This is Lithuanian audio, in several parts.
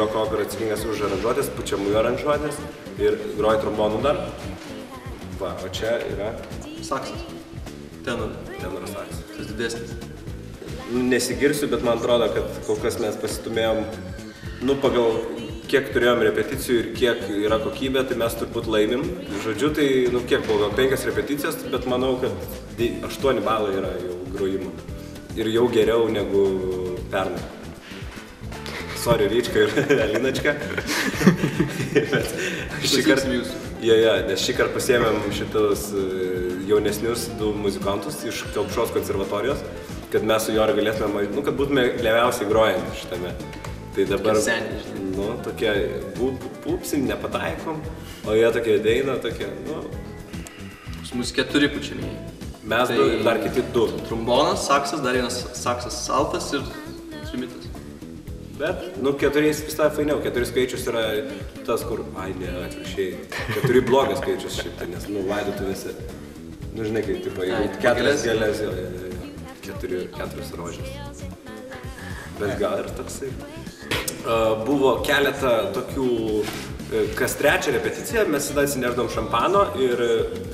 Jo Cocker atsakingas už aranžuotės, pučiamųjų aranžuotės ir groja trombonų dar. Va, o čia yra... Saksas. Tenoro saksas. Tas didesnis. Nesigirsiu, bet man atrodo, kad kol kas mes pasitumėjom, pagal kiek turėjom repeticijų ir kiek yra kokybė, tai mes turbūt laimim. Žodžiu, tai, kiek buvo, gal 5 repeticijos, bet manau, kad 8 balai yra jau grojimo. Ir jau geriau negu pernai. Sorry, Ryčka ir Alinačka. Nes šį kartą pasiėmėm šitus jaunesnius 2 muzikantus iš Kelpšos konservatorijos, kad mes su Jori galėtume, kad būtume geriausiai grojami šitame. Tai dabar, tokie pupsim, nepataikom, o jie tokie ateina, tokie, Pas mus 4 pučiamieji. Mes dar kiti 2. Trombonas, saksas, dar vienas saksas altas ir trimitas. Bet, 4 vis tą fainiau, 4 skaičius yra tas, kur, atvirkščiai, 4 blogas skaičius šiaip, nes, laidotuvėse, žinai, kai, tipo, 4 gėlės, 4 rožės. Bet gal ir toksai. Buvo keletą tokių, kas 3 repeticiją, mes visada atsinešdom šampano ir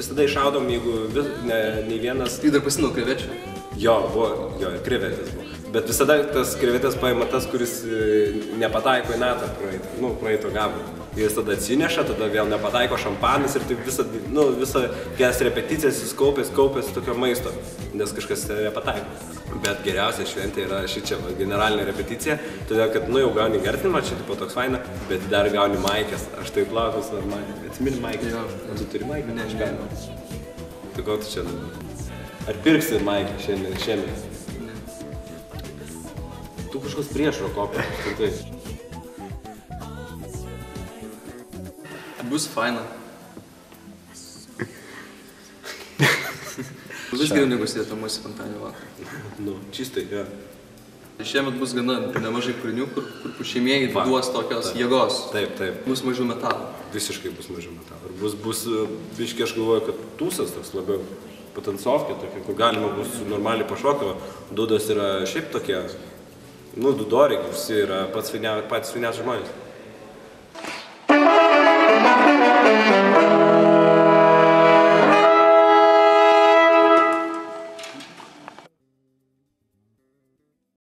visada išaudom, jeigu nei vienas... Tai dar pasinau krevečių? Jo, ir krevetės buvo. Bet visada tas krevetės paima tas, kuris nepataiko į natą praeito gabalą. Jis tada atsineša, tada vėl nepataiko šampanas ir taip visą geras repeticijas jis kaupės tokio maisto, nes kažkas nepataiko. Bet geriausia šventė yra šičia generalinė repeticija, todėl kad jau gauni gertinimą, čia tipo toks faina, bet dar gauni maikės. Aš taip laukus, atsimini maikės? Tu turi maikę? Ne, aš gaunu. Tai ko tu čia dabar? Ar pirksi maikę šiandien? Ne. Tu kažkas prieš Rokopą, tai. Bus faina. Bus geriau negu sėdėti mūsų penktadienio vakarą. Čistai, jo. Šiemet bus gana nemažai kūrinių, kur pučiamieji duos tokios jėgos. Taip. Bus mažiau metalo. Visiškai bus mažiau metalo. Ir bus biškai, aš galvoju, kad tūsas toks labiau patancovkė tokia, kur galima bus normaliai pašokti. Dudos yra šiaip tokie, dudoriai, visi yra patys fainiausi žmonės.